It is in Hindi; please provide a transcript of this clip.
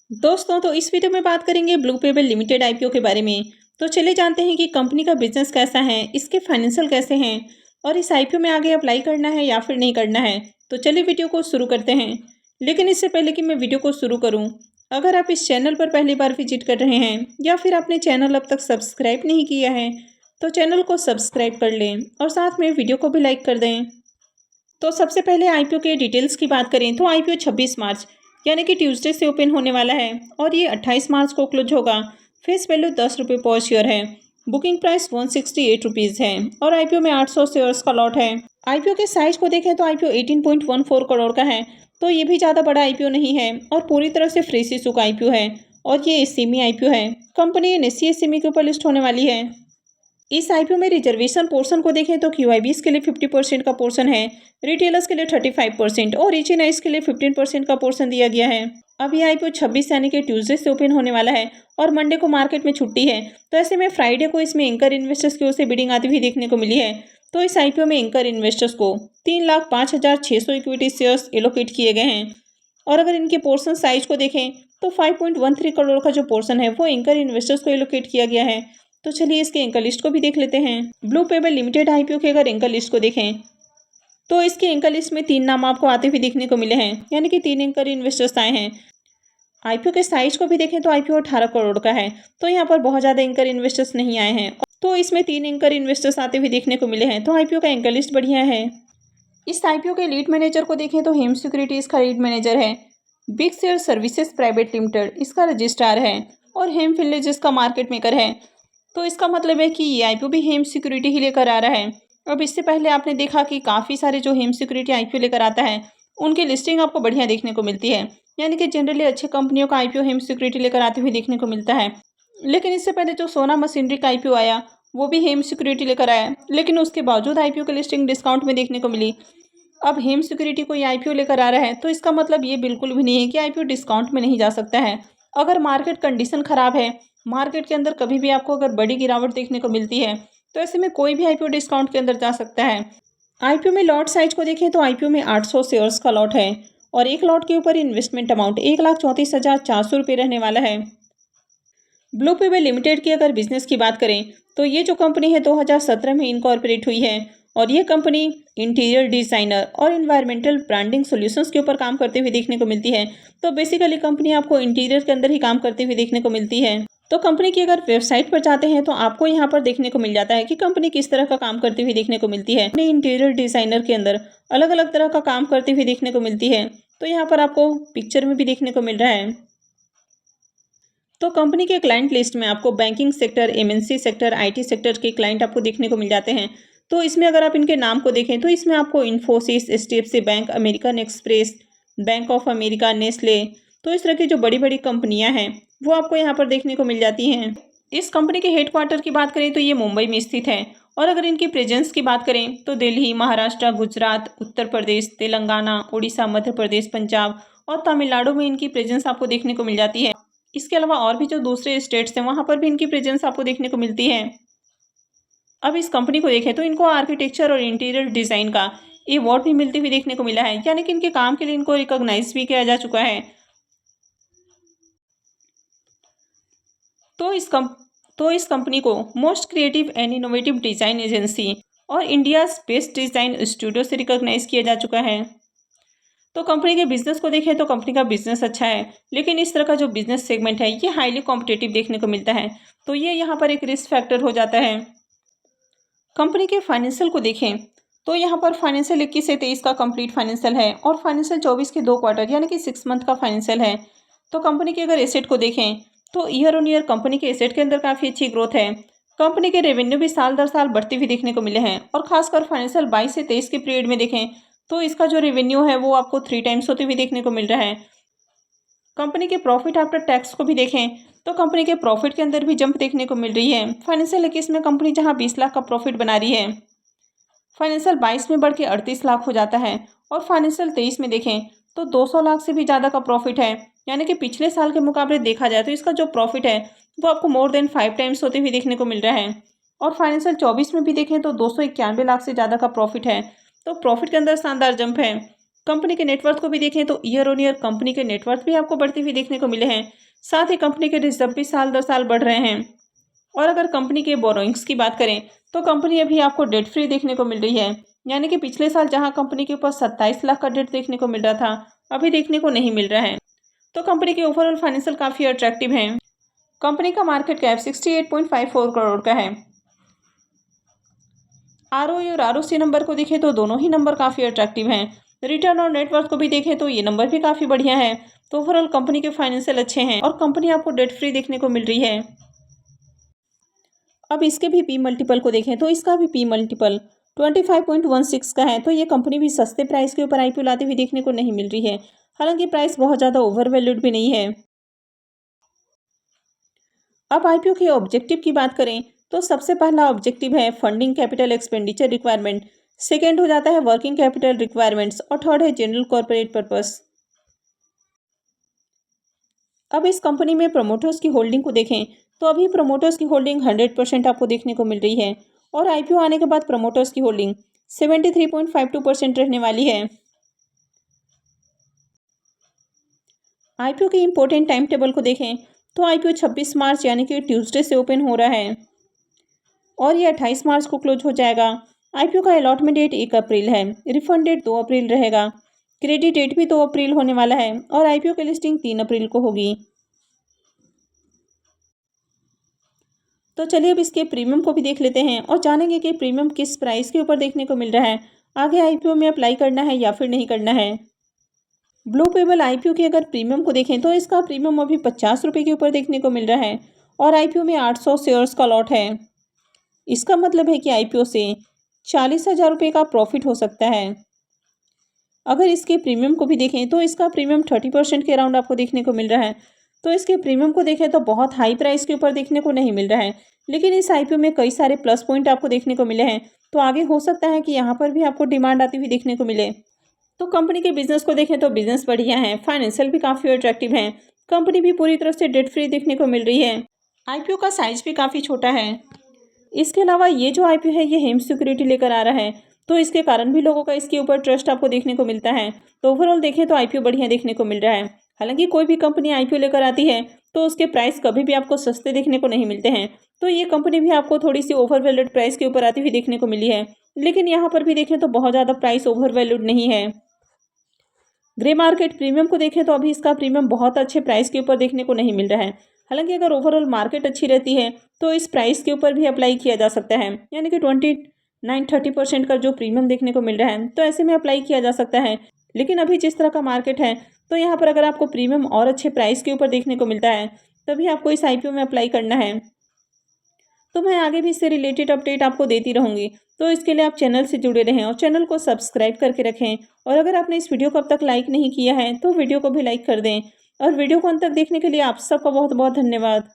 दोस्तों, तो इस वीडियो में बात करेंगे ब्लू पेबल लिमिटेड आईपीओ के बारे में। तो चलिए जानते हैं कि कंपनी का बिजनेस कैसा है, इसके फाइनेंशियल कैसे हैं और इस आईपीओ में आगे अप्लाई करना है या फिर नहीं करना है। तो चलिए वीडियो को शुरू करते हैं। लेकिन इससे पहले कि मैं वीडियो को शुरू करूं, अगर आप इस चैनल पर पहली बार विजिट कर रहे हैं या फिर आपने चैनल अब तक सब्सक्राइब नहीं किया है, तो चैनल को सब्सक्राइब कर लें और साथ में वीडियो को भी लाइक कर दें। तो सबसे पहले आईपीओ के डिटेल्स की बात करें तो आईपीओ 26 मार्च यानी कि ट्यूसडे से ओपन होने वाला है और ये 28 मार्च को क्लोज होगा। फेस वैल्यू 10 रुपये पर शेयर है। बुकिंग प्राइस 168 रुपीज़ है और आईपीओ में 800 शेयर्स का लॉट है। आईपीओ के साइज को देखें तो आईपीओ 18.14 करोड़ का है, तो ये भी ज़्यादा बड़ा आईपीओ नहीं है और पूरी तरह से फ्रेश इशू का आईपीओ है और ये एसएमई आईपीओ है। कंपनी एनएसई एसएमई के ऊपर लिस्ट होने वाली है। इस आईपीओ में रिजर्वेशन पोर्शन को देखें तो क्यूआईबीज के लिए 50% का पोर्शन है, रिटेलर्स के लिए 35% और एचएनआईज के लिए 15% का पोर्शन दिया गया है। अब ये आईपीओ 26 यानी कि ट्यूसडे से ओपन होने वाला है और मंडे को मार्केट में छुट्टी है, तो ऐसे में फ्राइडे को इसमें एंकर इन्वेस्टर्स की ओर से बिडिंग आती हुई देखने को मिली है। तो इस आईपीओ में एंकर इन्वेस्टर्स को 3,05,600 इक्विटी शेयर्स एलोकेट किए गए हैं और अगर इनके पोर्शन साइज को देखें तो 5.13 करोड़ का जो पोर्शन है वो एंकर इन्वेस्टर्स को एलोकेट किया गया है। तो चलिए इसके एंकर लिस्ट को भी देख लेते हैं। ब्लू पेबल लिमिटेड आईपीओ के अगर एंकर लिस्ट को देखें तो इसके एंकर लिस्ट में 3 नाम आपको आते हुए देखने को मिले हैं, यानी कि 3 एंकर इन्वेस्टर्स आए हैं। आईपीओ के साइज को भी देखें तो आईपीओ 18 करोड़ का है, तो यहाँ पर बहुत ज़्यादा एंकर इन्वेस्टर्स नहीं आए हैं, तो इसमें 3 एंकर इन्वेस्टर्स आते हुए देखने को मिले हैं। तो आईपीओ का एंकर लिस्ट बढ़िया है। इस आईपीओ के लीड मैनेजर को देखें तो हेम सिक्योरिटीज का लीड मैनेजर है, big share services private limited इसका रजिस्ट्रार है और हेम फिनलेज इसका मार्केट मेकर है। तो इसका मतलब है कि ये आईपीओ भी हेम सिक्योरिटी ही लेकर आ रहा है। अब इससे पहले आपने देखा कि काफ़ी सारे जो हेम सिक्योरिटी आईपीओ लेकर आता है उनकी लिस्टिंग आपको बढ़िया देखने को मिलती है, यानी कि जनरली अच्छे कंपनियों का आईपीओ हेम सिक्योरिटी लेकर आते हुए देखने को मिलता है। लेकिन इससे पहले जो सोना मशीनरी का आईपीओ आया वो भी हेम सिक्योरिटी लेकर आया, लेकिन उसके बावजूद आईपीओ की लिस्टिंग डिस्काउंट में देखने को मिली। अब हेम सिक्योरिटी कोई आईपीओ लेकर आ रहा है तो इसका मतलब ये बिल्कुल भी नहीं है कि आईपीओ डिस्काउंट में नहीं जा सकता है। अगर मार्केट कंडीशन खराब है, मार्केट के अंदर कभी भी आपको अगर बड़ी गिरावट देखने को मिलती है, तो ऐसे में कोई भी आईपीओ डिस्काउंट के अंदर जा सकता है। आईपीओ में लॉट साइज को देखें तो आईपीओ में 800 शेयर्स का लॉट है और एक लॉट के ऊपर इन्वेस्टमेंट अमाउंट 1,34,400 रुपये रहने वाला है। ब्लू पेबल लिमिटेड की अगर बिजनेस की बात करें तो ये जो कंपनी है 2017 में इनकॉर्पोरेट हुई है और ये कंपनी इंटीरियर डिज़ाइनर और इन्वायरमेंटल ब्रांडिंग सॉल्यूशंस के ऊपर काम करते हुए देखने को मिलती है। तो बेसिकली कंपनी आपको इंटीरियर के अंदर ही काम करते हुए देखने को मिलती है। तो कंपनी की अगर वेबसाइट पर जाते हैं तो आपको यहाँ पर देखने को मिल जाता है कि कंपनी किस तरह का काम करती हुई देखने को मिलती है। इंटीरियर डिज़ाइनर के अंदर अलग अलग तरह का काम करते हुए देखने को मिलती है, तो यहाँ पर आपको पिक्चर में भी देखने को मिल रहा है। तो कंपनी के क्लाइंट लिस्ट में आपको banking sector, MNC sector, IT sector के क्लाइंट आपको देखने को मिल जाते हैं। तो इसमें अगर आप इनके नाम को देखें तो इसमें आपको Infosys, HDFC bank, American express, bank of America, Nestle, तो इस तरह की जो बड़ी बड़ी कंपनियां हैं वो आपको यहाँ पर देखने को मिल जाती हैं। इस कंपनी के हेडक्वार्टर की बात करें तो ये मुंबई में स्थित है और अगर इनकी प्रेजेंस की बात करें तो दिल्ली, महाराष्ट्र, गुजरात, उत्तर प्रदेश, तेलंगाना, उड़ीसा, मध्य प्रदेश, पंजाब और तमिलनाडु में इनकी प्रेजेंस आपको देखने को मिल जाती है। इसके अलावा और भी जो दूसरे स्टेट्स हैं वहाँ पर भी इनकी प्रेजेंस आपको देखने को मिलती है। अब इस कंपनी को देखें तो इनको आर्किटेक्चर और इंटीरियर डिज़ाइन का अवार्ड भी मिलती हुई देखने को मिला है, यानी कि इनके काम के लिए इनको रिकॉग्नाइज भी किया जा चुका है। तो इस कंपनी को most creative and innovative design agency और इंडिया बेस्ट डिज़ाइन स्टूडियो से रिकॉग्नाइज किया जा चुका है। तो कंपनी के बिजनेस को देखें तो कंपनी का बिजनेस अच्छा है, लेकिन इस तरह का जो बिजनेस सेगमेंट है ये हाईली कॉम्पिटिटिव देखने को मिलता है, तो ये यहाँ पर एक रिस्क फैक्टर हो जाता है। कंपनी के फाइनेंशियल को देखें तो यहाँ पर फाइनेंशियल 21 से 23 का कंप्लीट फाइनेंशियल है और फाइनेंशियल 24 के 2 क्वार्टर यानी कि 6 मंथ का फाइनेंशियल है। तो कंपनी के अगर एसेट को देखें तो ईयर ऑन ईयर कंपनी के एसेट के अंदर काफ़ी अच्छी ग्रोथ है। कंपनी के रेवेन्यू भी साल दर साल बढ़ती हुई देखने को मिले हैं और खासकर फाइनेंशियल 22 से 23 के पीरियड में देखें तो इसका जो रेवेन्यू है वो आपको 3 टाइम्स होते हुए देखने को मिल रहा है। कंपनी के प्रॉफिट आफ्टर टैक्स को भी देखें तो कंपनी के प्रॉफिट के अंदर भी जंप देखने को मिल रही है। फाइनेंशियल 21 में कंपनी जहां 20 लाख का प्रॉफिट बना रही है, फाइनेंशियल 22 में बढ़ के 38 लाख हो जाता है और फाइनेंशियल 23 में देखें तो 200 लाख से भी ज़्यादा का प्रॉफिट है, यानी कि पिछले साल के मुकाबले देखा जाए तो इसका जो प्रॉफिट है वो आपको मोर देन 5 टाइम्स होते हुए देखने को मिल रहा है। और फाइनेंशियल 24 में भी देखें तो 291 लाख से ज़्यादा का प्रॉफिट है, तो प्रॉफिट के अंदर शानदार जंप है। कंपनी के नेटवर्थ को भी देखें तो ईयर ऑन ईयर कंपनी के नेटवर्थ भी आपको बढ़ते हुए देखने को मिले हैं। साथ ही कंपनी के रिजर्व भी साल दर साल बढ़ रहे हैं। और अगर कंपनी के बोरोइंग्स की बात करें तो कंपनी अभी आपको डेट फ्री देखने को मिल रही है। यानी कि पिछले साल जहां कंपनी के ऊपर 27 लाख का डेट देखने को मिल रहा था, अभी देखने को नहीं मिल रहा है। तो कंपनी के ओवरऑल फाइनेंशियल काफ़ी अट्रैक्टिव हैं। कंपनी का मार्केट कैप 68.54 करोड़ का है। आरओई और आरओसी नंबर को देखें तो दोनों ही नंबर काफ़ी अट्रैक्टिव हैं। रिटर्न और नेटवर्थ को भी देखें तो ये नंबर भी काफ़ी बढ़िया है। तो ओवरऑल कंपनी के फाइनेंशियल अच्छे हैं और कंपनी आपको डेट फ्री देखने को मिल रही है। अब इसके भी पी मल्टीपल को देखें तो इसका भी पी मल्टीपल 25.16 का है। तो ये कंपनी भी सस्ते प्राइस के ऊपर आईपीओ लाते हुए देखने को नहीं मिल रही है। हालांकि प्राइस बहुत ज़्यादा ओवर वैल्यूड भी नहीं है। अब आईपीओ के ऑब्जेक्टिव की बात करें तो सबसे पहला ऑब्जेक्टिव है funding capital expenditure requirement, second हो जाता है वर्किंग कैपिटल रिक्वायरमेंट्स और थर्ड है जनरल कॉर्पोरेट पर्पस। अब इस कंपनी में प्रमोटर्स की होल्डिंग को देखें तो अभी प्रमोटर्स की होल्डिंग 100% आपको देखने को मिल रही है और आईपीओ आने के बाद प्रमोटर्स की होल्डिंग 73.52% रहने वाली है। आईपीओ के इम्पोर्टेंट टाइम टेबल को देखें तो आईपीओ 26 मार्च यानी कि ट्यूसडे से ओपन हो रहा है और ये 28 मार्च को क्लोज हो जाएगा। आईपीओ का अलॉटमेंट डेट 1 अप्रैल है, रिफंड डेट 2 अप्रैल रहेगा, क्रेडिट डेट भी 2 अप्रैल होने वाला है और आईपीओ की लिस्टिंग 3 अप्रैल को होगी। तो चलिए अब इसके प्रीमियम को भी देख लेते हैं और जानेंगे कि प्रीमियम किस प्राइस के ऊपर देखने को मिल रहा है, आगे आईपीओ में अप्लाई करना है या फिर नहीं करना है। ब्लू पेबल आईपीओ के अगर प्रीमियम को देखें तो इसका प्रीमियम अभी 50 रुपये के ऊपर देखने को मिल रहा है और आईपीओ में 800 शेयर्स का लॉट है। इसका मतलब है कि आईपीओ से 40,000 रुपये का प्रॉफिट हो सकता है। अगर इसके प्रीमियम को भी देखें तो इसका प्रीमियम 30% के अराउंड आपको देखने को मिल रहा है। तो इसके प्रीमियम को देखें तो बहुत हाई प्राइस के ऊपर देखने को नहीं मिल रहा है, लेकिन इस आईपीओ में कई सारे प्लस पॉइंट आपको देखने को मिले हैं। तो आगे हो सकता है कि यहाँ पर भी आपको डिमांड आती हुई देखने को मिले। तो कंपनी के बिजनेस को देखें तो बिजनेस बढ़िया है, फाइनेंशियल भी काफ़ी अट्रैक्टिव है, कंपनी भी पूरी तरह से डेट फ्री देखने को मिल रही है। आईपीओ का साइज भी काफ़ी छोटा है। इसके अलावा ये जो आईपीओ है ये हेम सिक्योरिटी लेकर आ रहा है, तो इसके कारण भी लोगों का इसके ऊपर ट्रस्ट आपको देखने को मिलता है। तो ओवरऑल देखें तो आईपीओ बढ़िया देखने को मिल रहा है। हालांकि कोई भी कंपनी आईपीओ लेकर आती है तो उसके प्राइस कभी भी आपको सस्ते देखने को नहीं मिलते हैं। तो ये कंपनी भी आपको थोड़ी सी ओवर वैल्यूड प्राइस के ऊपर आती हुई देखने को मिली है, लेकिन यहाँ पर भी देखें तो बहुत ज़्यादा प्राइस ओवर वैल्यूड नहीं है। ग्रे मार्केट प्रीमियम को देखें तो अभी इसका प्रीमियम बहुत अच्छे प्राइस के ऊपर देखने को नहीं मिल रहा है। हालांकि अगर ओवरऑल मार्केट अच्छी रहती है तो इस प्राइस के ऊपर भी अप्लाई किया जा सकता है, यानी कि 29-30% का जो प्रीमियम देखने को मिल रहा है तो ऐसे में अप्लाई किया जा सकता है। लेकिन अभी जिस तरह का मार्केट है तो यहाँ पर अगर आपको प्रीमियम और अच्छे प्राइस के ऊपर देखने को मिलता है तभी आपको इस आईपीओ में अप्लाई करना है। तो मैं आगे भी इससे रिलेटेड अपडेट आपको देती रहूँगी, तो इसके लिए आप चैनल से जुड़े रहें और चैनल को सब्सक्राइब करके रखें। और अगर आपने इस वीडियो को अब तक लाइक नहीं किया है तो वीडियो को भी लाइक कर दें और वीडियो को अंत तक देखने के लिए आप सबका बहुत बहुत धन्यवाद।